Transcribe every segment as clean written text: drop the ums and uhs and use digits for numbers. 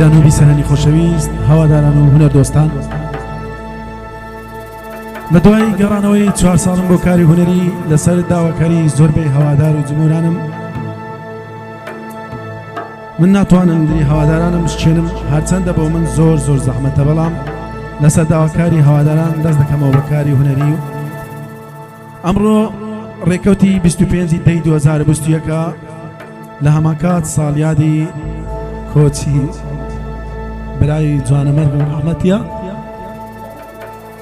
گوێگران و بیسەرانی خۆشەویست هەواداران و هونەردۆستان لە دوای گەڕانەوەی 4 ساڵم بۆ کاری هونەری لەسەر داواکاری زۆربەی هەوادار و جمهورانم من ناتوانم دری هەوادارانم بشکێنم هەرچەندە بۆ من زۆر زەحمەتە بەڵام لەسەر داواکاری هەواداران دەست دەکەمەوە بە کاری هونەری و ئەمڕۆ ڕێکەوتی 25 دەی 2021 لە هەماکات ساڵیادی کۆچی برای جوانەمەرگ و ڕەحمەتیە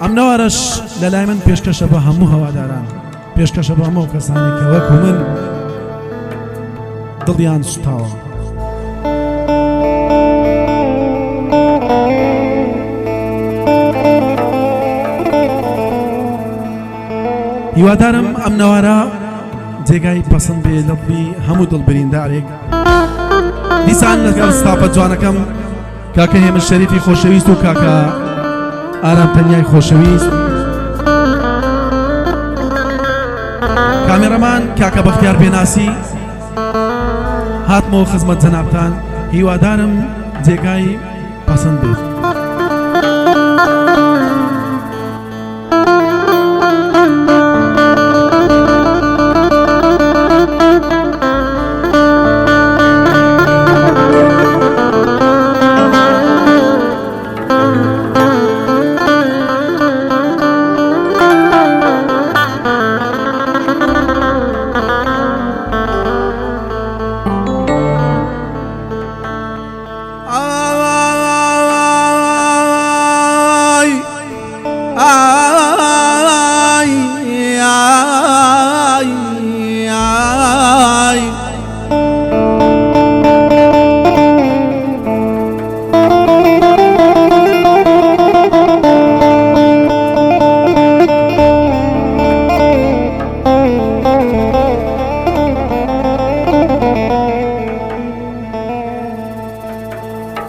ئەم نەوارەش لە لای من پێشکەشە بە هەموو هەواداران پێشکەشە بە هەموو کەسانی کە وەکو من دڵیان سوتاوە هیوادارم ئەم نەوارە جێگای پەسەند بێ لە دڵی هەموو دڵبریندارێک دیسان لەگەڵ ستافە جوانەکەم کاکە هێمن شەریفی خۆشەویست و کاکە ئارام تەنیای خۆشەویست کامێرەمان کاکە بەختیار بێناسی هاتمەوە خزمەت جەنابتان هیوادارم جێگای پەسەند بێت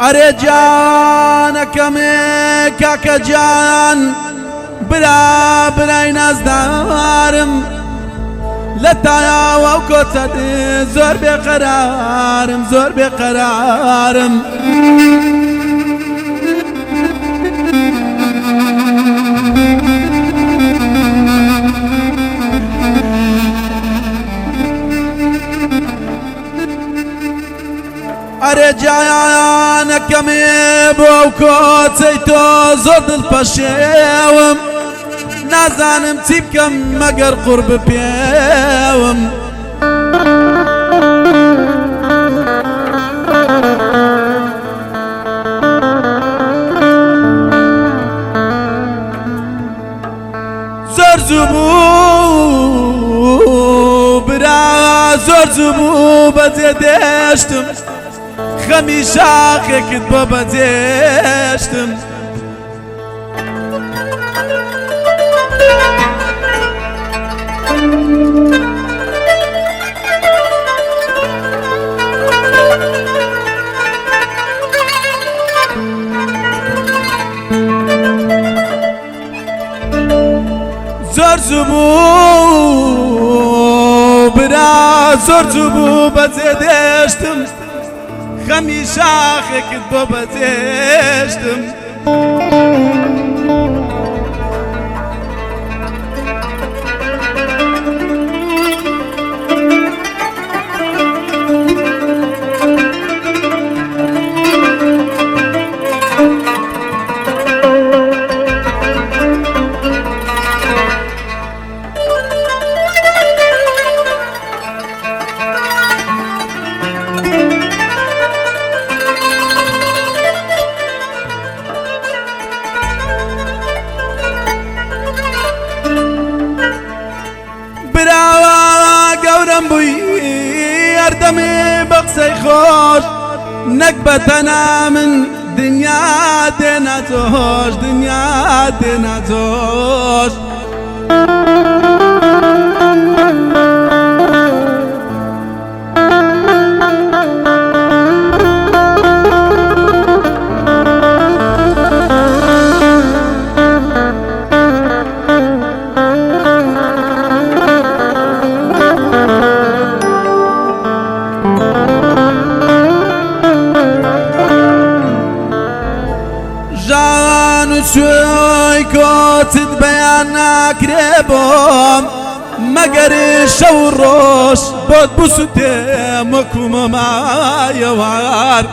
ئەرێ جانەکەمێ کاکە جان برای نازدارم لە تایاوە و کۆچەت زۆر بێقەرارم ئەرێ جایانەکەمێ بۆ ئەو کۆچەی تۆ زۆر دڵپەشێوم نازانم چی بکەم مەگەر قوڕ بپێوم زۆر زوو بوو برا زۆر زوو بوو بەجێ دێشتم خەمی شاخێکت بۆ بەجێشتم زۆر زوو بوو برا زۆر زوو بوو بەجێ دێشتم خەمی شاخێکت بۆ بەجێشتم گەورم بووی ئەردەمێ بە قسەی خۆش نەک بەتەنە من دنیا دێنە تۆش جان و شوی کۆچت بەیان ناکرێ بۆم مەگەر شەو ڕۆژ بۆت بسووتێم وەکو مەمایەوار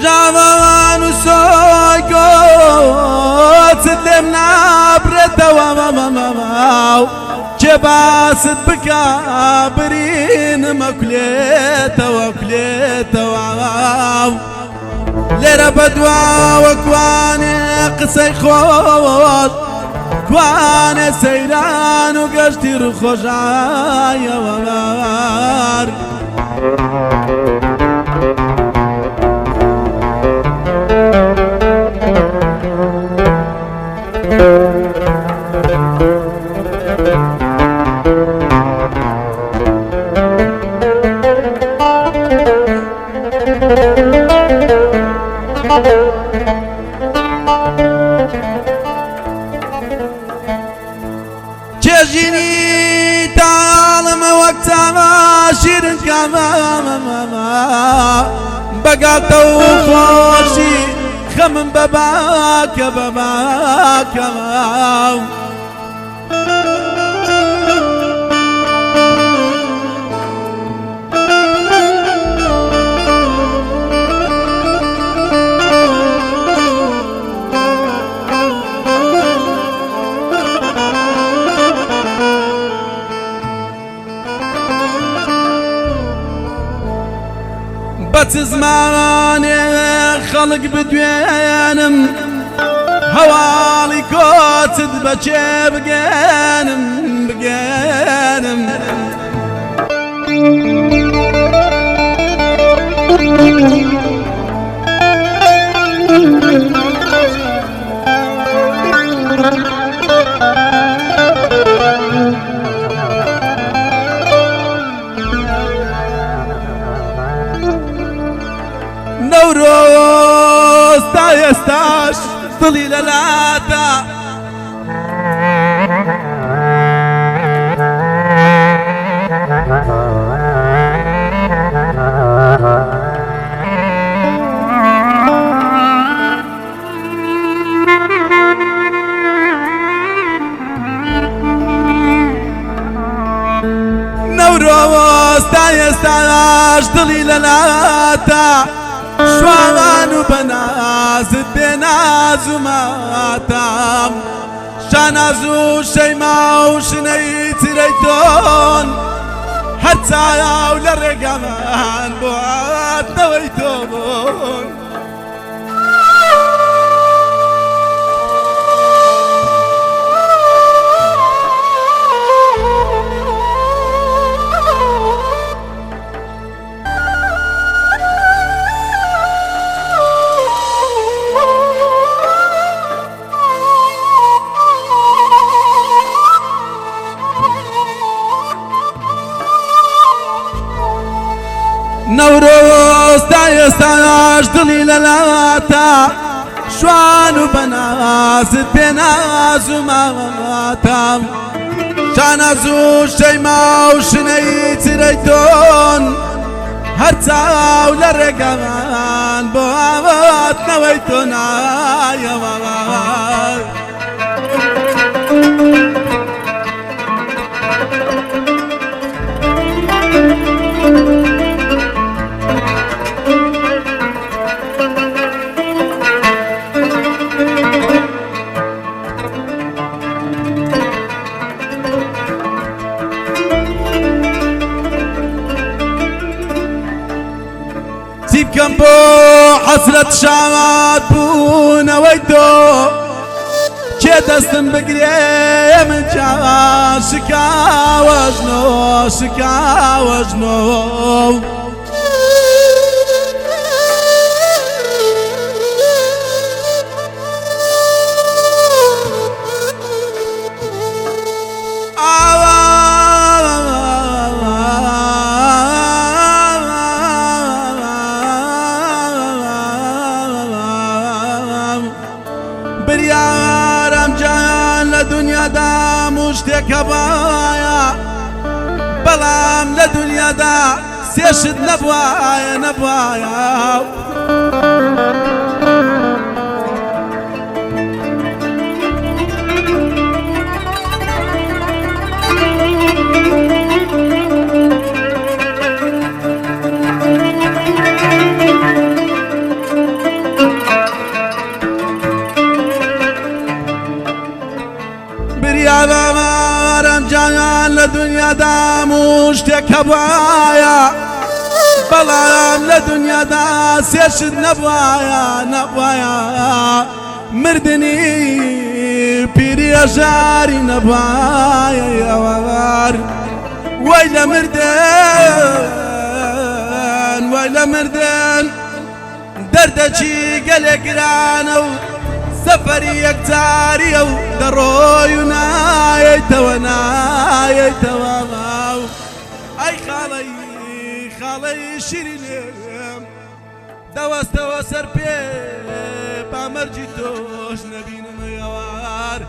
جاوان و سۆی کۆچت لێم نابرێتەوە مەماو کێ باست بکە برینمە کولێتەوە لێرە بەدواوە کوانێ قسەی خۆت کوانێ سەیران و گەشتی ڕووخۆشایەوەوار چێژینی تاڵمە وەک چاوە شیرن کامە بەگاتە و خۆشی خەمم بەباکە بەچ زمانێ خەڵک بدوێنم هەواڵی کۆچت بەچێ بگێنم نەورۆز تا ئێستاش دڵی لەلاتە نەورۆز تا ئێستاش دڵی لەلاتە شوان و بەنازت بێناز و ماتام شاناز و شەیما و شنەی چرەی تۆن هەر چاو لە ڕێگامان بۆ هاتنەوەی تۆ بوون نەورۆز تا ئێستاش دڵی لەلاتە شوان و بەنازت بێناز و ماتام شاناز و شەیما و شنەی چرەی تۆن هەر چاو لە ڕێگامان بۆ هاتنەوەی تۆ نایەوە بکەم بۆ حەسرەت شامات بوونەوەی تۆ کێ دەستم بگرێ من چاوا شکاوەژنۆ بریارم جان لە دنیادا هەموو شتێکە وایە بەڵام لە دنیادا سێشت نەبوایە بریارم جان لە دنیادا هەموو شتێکە وایە بەڵام لە دنیادا سێشت نەبوایە مردنی پیری ئەژاری نەبوایە یاوار وای لە مردن دەردەچی گەلێک گرانە و سەفەری یەکجاریە و دەڕۆی و نایەیتەوە ئەی خاڵەی شیرینێم دەوەستەوە سەر پێ بامەرجی تۆش نەبینم یاوار